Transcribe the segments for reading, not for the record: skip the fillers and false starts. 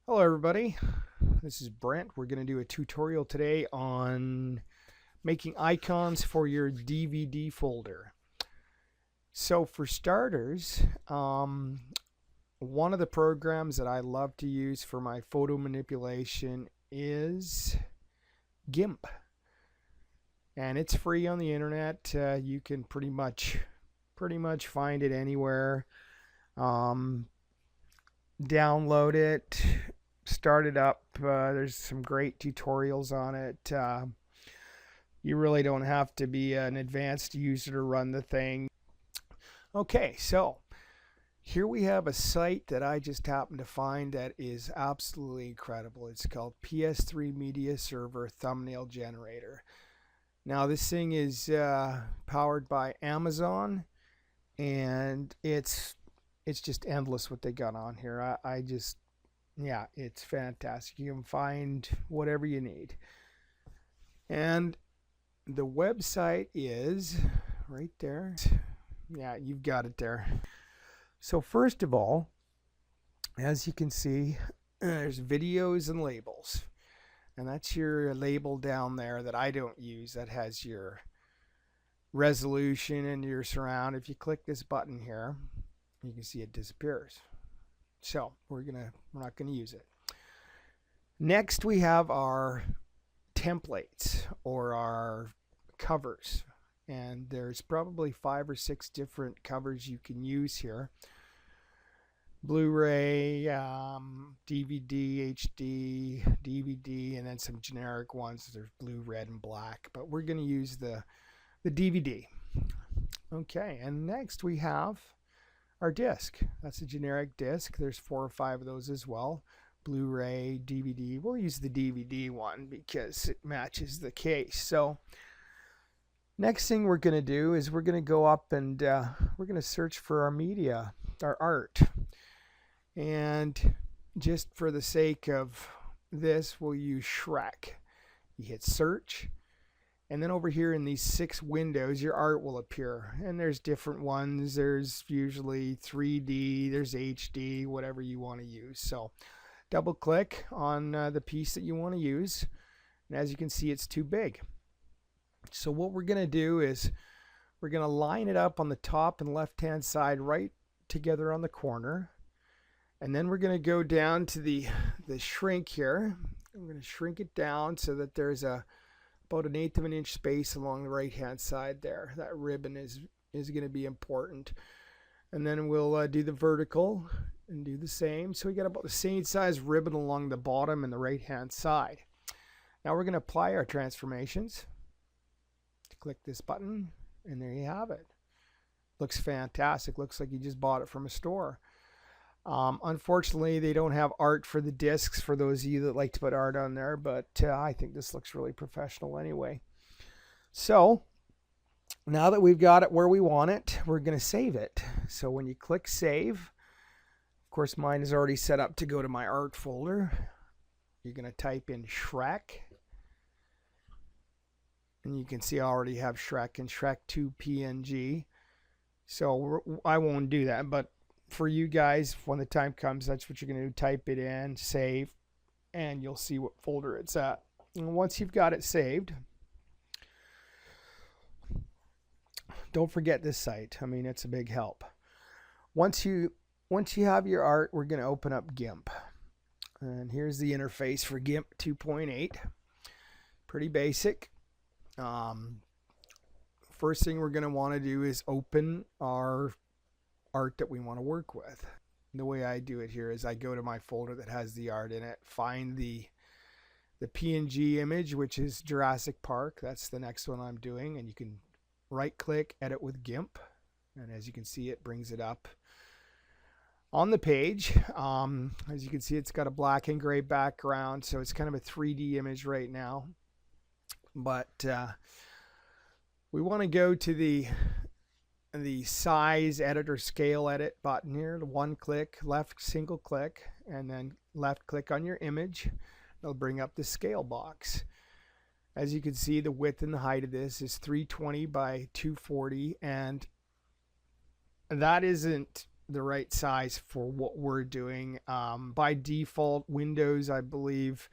Hello everybody, this is Brent. We're going to do a tutorial today on making icons for your DVD folder. So for starters, one of the programs that I love to use for my photo manipulation is GIMP. And it's free on the internet. You can pretty much find it anywhere. Um, Download it, start it up. There's some great tutorials on it. You really don't have to be an advanced user to run the thing. Okay, so here we have a site that I just happened to find that is absolutely incredible. It's called PS3 Media Server Thumbnail Generator. Now this thing is powered by Amazon, and it's just endless what they got on here. I just, yeah, it's fantastic. You can find whatever you need. And the website is right there. Yeah, you've got it there. So first of all, as you can see, there's videos and labels. And that's your label down there that I don't use, that has your resolution and your surround. If you click this button here, you can see it disappears. So we're not gonna use it. Next we have our templates or our covers, and there's probably 5 or 6 different covers you can use here. Blu-ray, DVD, HD, DVD, and then some generic ones. There's blue, red, and black, but we're going to use the DVD. Okay, and next we have our disc. That's a generic disc. There's 4 or 5 of those as well. Blu-ray, DVD. We'll use the DVD one because it matches the case. So next thing we're going to do is we're going to go up and we're going to search for our media, our art. And just for the sake of this, we'll use Shrek. You hit search, and then over here in these 6 windows, your art will appear. And there's different ones. There's usually 3D, there's HD, whatever you want to use. So double click on the piece that you want to use. And as you can see, it's too big. So what we're going to do is we're going to line it up on the top and left-hand side right together on the corner. And then we're going to go down to the shrink here. I'm going to shrink it down so that there's about 1/8 of an inch space along the right hand side there. That ribbon is going to be important. And then we'll do the vertical and do the same. So we got about the same size ribbon along the bottom and the right hand side. Now we're going to apply our transformations. Click this button, and there you have it. Looks fantastic. Looks like you just bought it from a store. Unfortunately, they don't have art for the discs for those of you that like to put art on there, but I think this looks really professional anyway. So now that we've got it where we want it, we're going to save it. So when you click save, of course mine is already set up to go to my art folder. You're going to type in Shrek, and you can see I already have Shrek and Shrek 2 PNG. So I won't do that, but for you guys, when the time comes, that's what you're going to do. Type it in, save, and you'll see what folder it's at. And once you've got it saved, don't forget this site. I mean, it's a big help. Once you have your art, we're going to open up GIMP. And here's the interface for GIMP 2.8. Pretty basic. First thing we're going to want to do is open our art that we want to work with. The way I do it here is I go to my folder that has the art in it, find the PNG image, which is Jurassic Park. That's the next one I'm doing, and you can right click, edit with GIMP, and as you can see, it brings it up on the page. As you can see, it's got a black and gray background, so it's kind of a 3D image right now. But we want to go to the size edit or scale edit button here. One click, left single click, and then left click on your image. It'll bring up the scale box. As you can see, the width and the height of this is 320 by 240, and that isn't the right size for what we're doing. By default, Windows, I believe,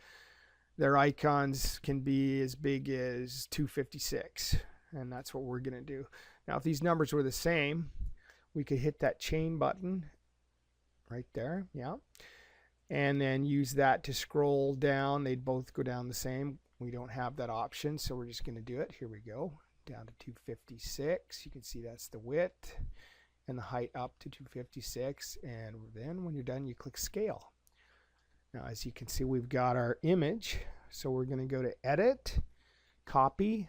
their icons can be as big as 256, and that's what we're going to do. Now, if these numbers were the same, we could hit that chain button right there, yeah, and then use that to scroll down. They'd both go down the same. We don't have that option, so we're just going to do it. Here we go, down to 256. You can see that's the width, and the height up to 256, and then when you're done, you click scale. Now, as you can see, we've got our image, so we're going to go to Edit, Copy,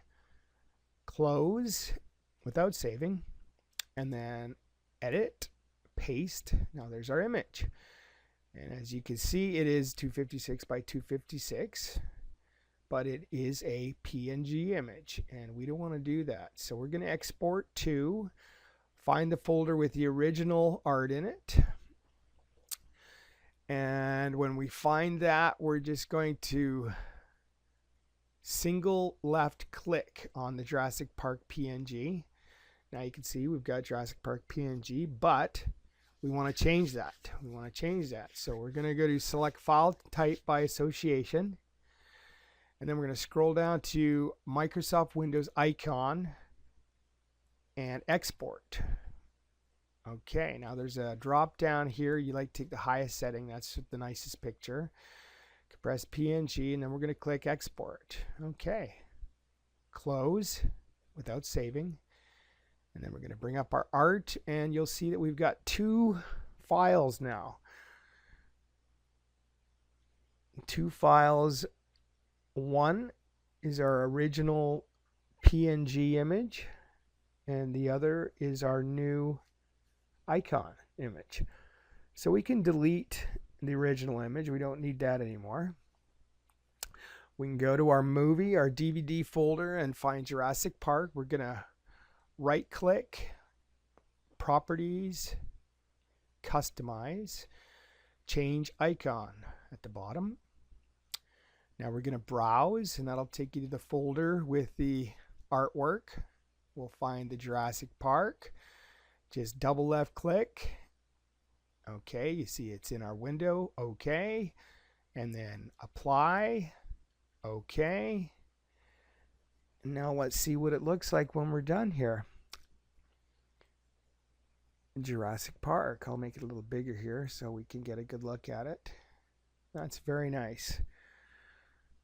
Close without saving, and then Edit, Paste. Now there's our image, and as you can see, it is 256 by 256, but it is a PNG image, and we don't want to do that. So we're going to export to, find the folder with the original art in it. And when we find that, we're just going to single left click on the Jurassic Park PNG. Now you can see we've got Jurassic Park PNG, but we want to change that. So we're going to go to select file type by association. And then we're going to scroll down to Microsoft Windows icon and export. Okay, now there's a drop down here. You like to take the highest setting. That's the nicest picture. Compress PNG, and then we're going to click export. Okay, close without saving. And then we're going to bring up our art, and you'll see that we've got two files now. Two files. One is our original PNG image, and the other is our new icon image. So we can delete the original image. We don't need that anymore. We can go to our movie, our DVD folder, and find Jurassic Park. We're going to right click, Properties, Customize, Change Icon at the bottom. Now we're going to browse, and that'll take you to the folder with the artwork. We'll find the Jurassic Park. Just double left click. Okay, you see it's in our window. Okay. And then apply. Okay. And now let's see what it looks like when we're done here. Jurassic Park. I'll make it a little bigger here so we can get a good look at it. That's very nice.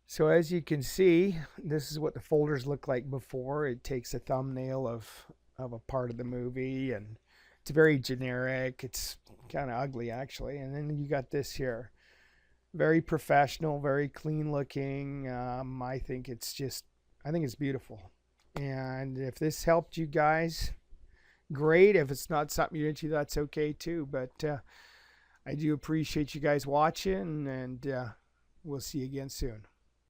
So as you can see, this is what the folders look like before. It takes a thumbnail of a part of the movie, and it's very generic. It's kind of ugly actually. And then you got this here, very professional, very clean looking. I think it's beautiful. And if this helped you guys, great. If it's not something you're into, that's okay too. But I do appreciate you guys watching, and we'll see you again soon.